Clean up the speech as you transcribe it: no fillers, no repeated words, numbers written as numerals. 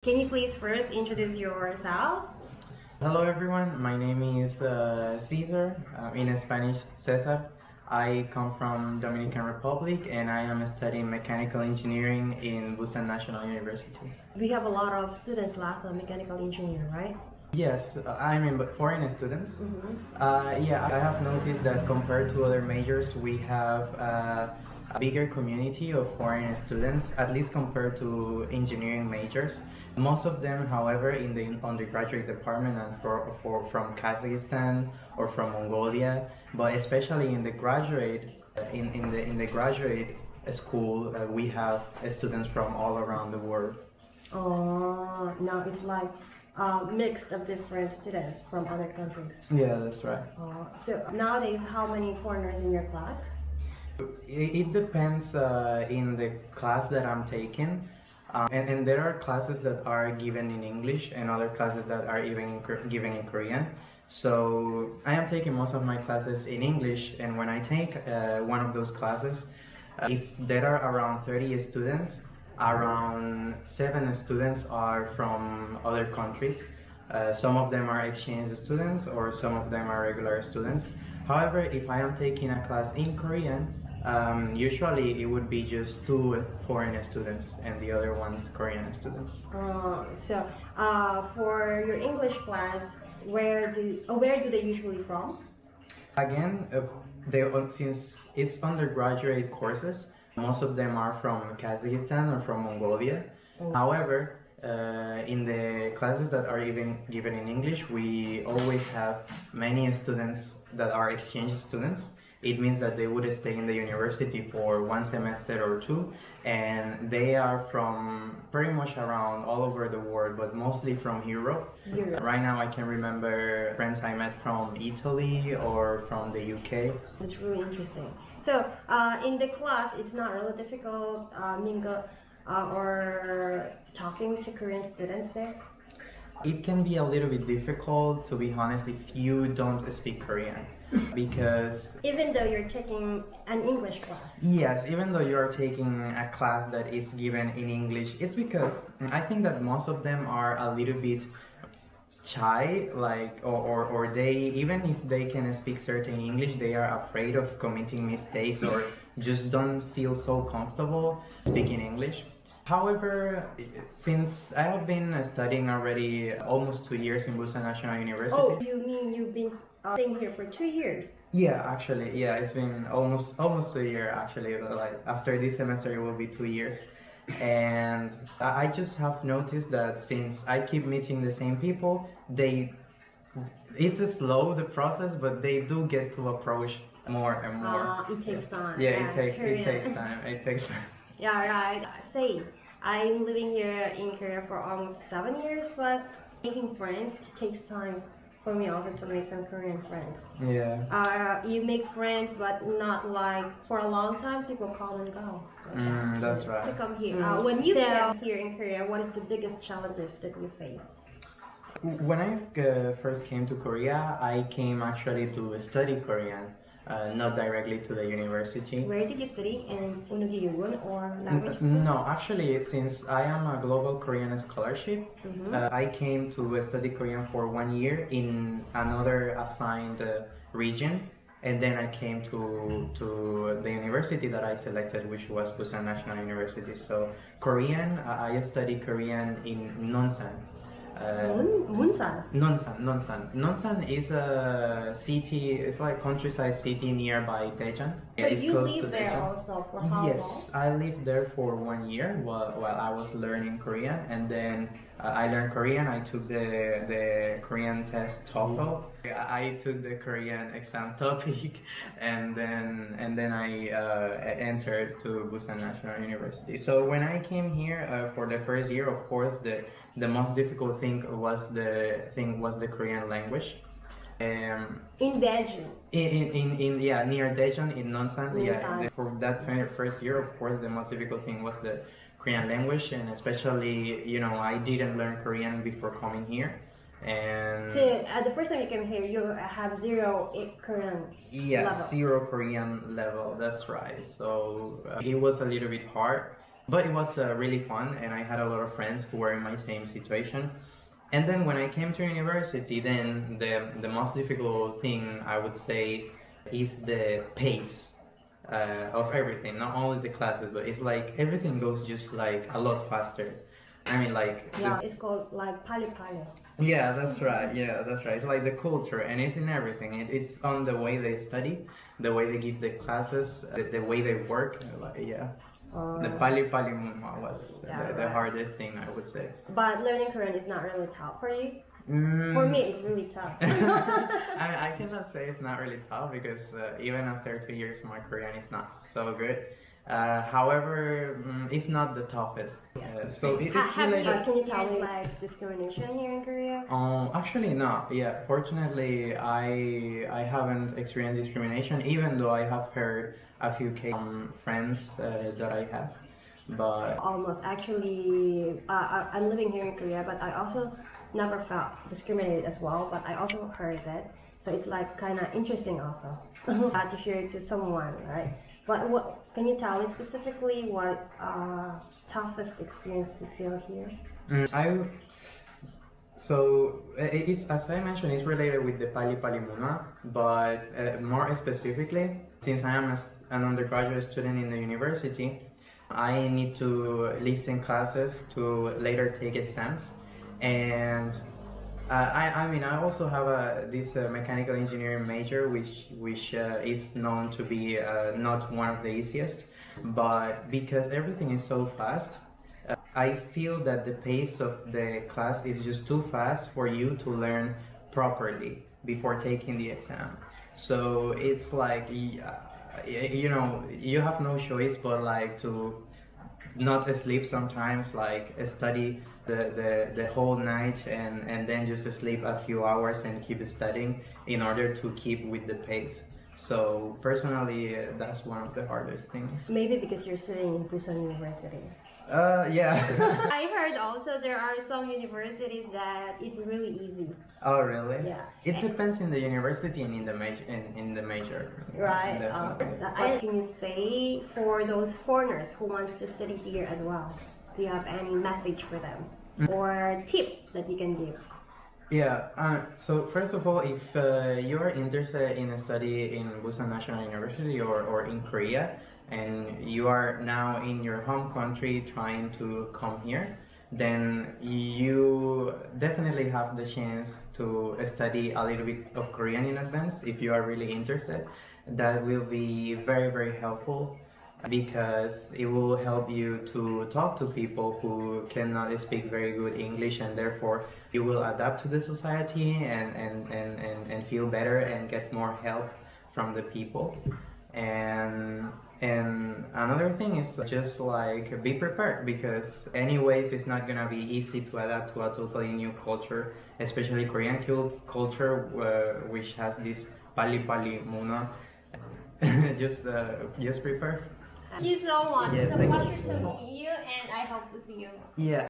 Can you please first introduce yourself? Hello everyone, my name is Ceasar, in Spanish Cesar. I come from Dominican Republic and I am studying mechanical engineering in Busan National University. We have a lot of students last mechanical engineer, right? Yes, I mean foreign students. Yeah, I have noticed that compared to other majors, we have a bigger community of foreign students, at least compared to engineering majors. Most of them, however, in the undergraduate department and from Kazakhstan or from Mongolia, but especially in the graduate in the graduate school, we have students from all around the world. Oh, now it's like mixed of different students from other countries. Yeah, that's right. So nowadays, how many foreigners in your class? It depends in the class that I'm taking. And there are classes that are given in English and other classes that are even given in Korean. So I am taking most of my classes in English, and when I take one of those classes, if there are around 30 students, around 7 students are from other countries. Some of them are exchange students or some of them are regular students. However, if I am taking a class in Korean, usually it would be just 2 foreign students and the other ones Korean students. So for your English class, where do they usually from? Again, since it's undergraduate courses, most of them are from Kazakhstan or from Mongolia. However, in the classes that are even given in English, we always have many students that are exchange students. It means that they would stay in the university for 1 semester or 2, and they are from pretty much around all over the world, but mostly from Europe. Right now I can remember friends I met from Italy or from the UK. It's really interesting. So in the class, it's not really difficult mingle or talking to Korean students there? It can be a little bit difficult, to be honest, if you don't speak Korean. Because even though you're taking an English class? Yes, even though you're taking a class that is given in English, it's because I think that most of them are a little bit shy, like, or they, even if they can speak certain English, they are afraid of committing mistakes or just don't feel so comfortable speaking English. However, since I have been studying already almost 2 years in Busan National University. Oh, you mean you've been staying here for 2 years? Yeah, actually, yeah, it's been almost 2 years actually. Like after this semester, it will be 2 years, and I just have noticed that since I keep meeting the same people, it's slow the process, but they do get to approach more and more. It takes time. Yeah, it takes time. It takes time. Yeah, right. Same. I'm living here in Korea for almost 7 years, but making friends takes time for me also to make some Korean friends. Yeah. You make friends, but not like for a long time. People come and go. That's right. To come here. When you came here in Korea, what is the biggest challenges that you face? When I first came to Korea, I came actually to study Korean. Not directly to the university. Where did you study? In Unugiyugun or language? No, actually, since I am a global Korean scholarship, I came to study Korean for 1 year in another assigned region, and then I came to the university that I selected, which was Busan National University. So Korean, I studied Korean in Nonsan. Munsan? Nonsan is a city, it's like countryside city nearby Daejeon. So you live there also for how long? Yes, I lived there for 1 year while I was learning Korean, and then I learned Korean. I took the Korean test TOEFL. I took the Korean exam topic, and then I entered to Busan National University. So when I came here for the first year, of course, the most difficult thing was the Korean language. In Daejeon? Near Daejeon in Nonsan. Yeah, for that first year, of course, the most difficult thing was the Korean language, and especially, I didn't learn Korean before coming here. And so the first time you came here, you have 0 Korean level. 0 Korean level. That's right. So it was a little bit hard. But it was really fun, and I had a lot of friends who were in my same situation. And then when I came to university, then the most difficult thing I would say is the pace of everything. Not only the classes, but it's like everything goes just like a lot faster. I mean, like Yeah, it's called like pali pali. yeah, that's right. Yeah, that's right. It's like the culture, and it's in everything. It's on the way they study, the way they give the classes, the way they work. Like, yeah. The Pali Pali Muma was the hardest thing, I would say. But learning Korean is not really tough for you? Mm. For me, it's really tough. I cannot say it's not really tough because even after 2 years, my Korean is not so good. However, it's not the toughest. So it's related. Can you tell me like discrimination here in Korea? Actually, no. Yeah, fortunately, I haven't experienced discrimination, even though I have heard a few cases from friends that I have. But Almost actually, I'm living here in Korea, but I also never felt discriminated as well. But I also heard that, so it's like kind of interesting also to hear it to someone, right? But what can you tell me specifically what toughest experience you feel here? So it's, as I mentioned, it's related with the Pali Pali Muna, but more specifically, since I am an undergraduate student in the university, I need to listen classes to later take exams, and I mean I also have this mechanical engineering major, which is known to be not one of the easiest, but because everything is so fast. I feel that the pace of the class is just too fast for you to learn properly before taking the exam. So it's like, you know, you have no choice but like to not sleep sometimes, like study the whole night and then just sleep a few hours and keep studying in order to keep with the pace. So personally, that's one of the hardest things. Maybe because you're sitting in Busan University. Yeah. I heard also there are some universities that it's really easy. Oh, really? Yeah. It depends in the university and in the major. Right. Definitely. What can you say for those foreigners who wants to study here as well? Do you have any message for them or tip that you can give? Yeah. So first of all, if you are interested in a study in Busan National University or in Korea, and you are now in your home country trying to come here, then you definitely have the chance to study a little bit of Korean in advance if you are really interested. That will be very, very helpful because it will help you to talk to people who cannot speak very good English, and therefore you will adapt to the society and feel better and get more help from the people. And another thing is just like be prepared, because anyways it's not gonna be easy to adapt to a totally new culture, especially Korean culture, which has this Pali Pali Muna. Just prepare. Thank you so much. Yeah, It's a thank pleasure you. to meet you, and I hope to see you. Yeah.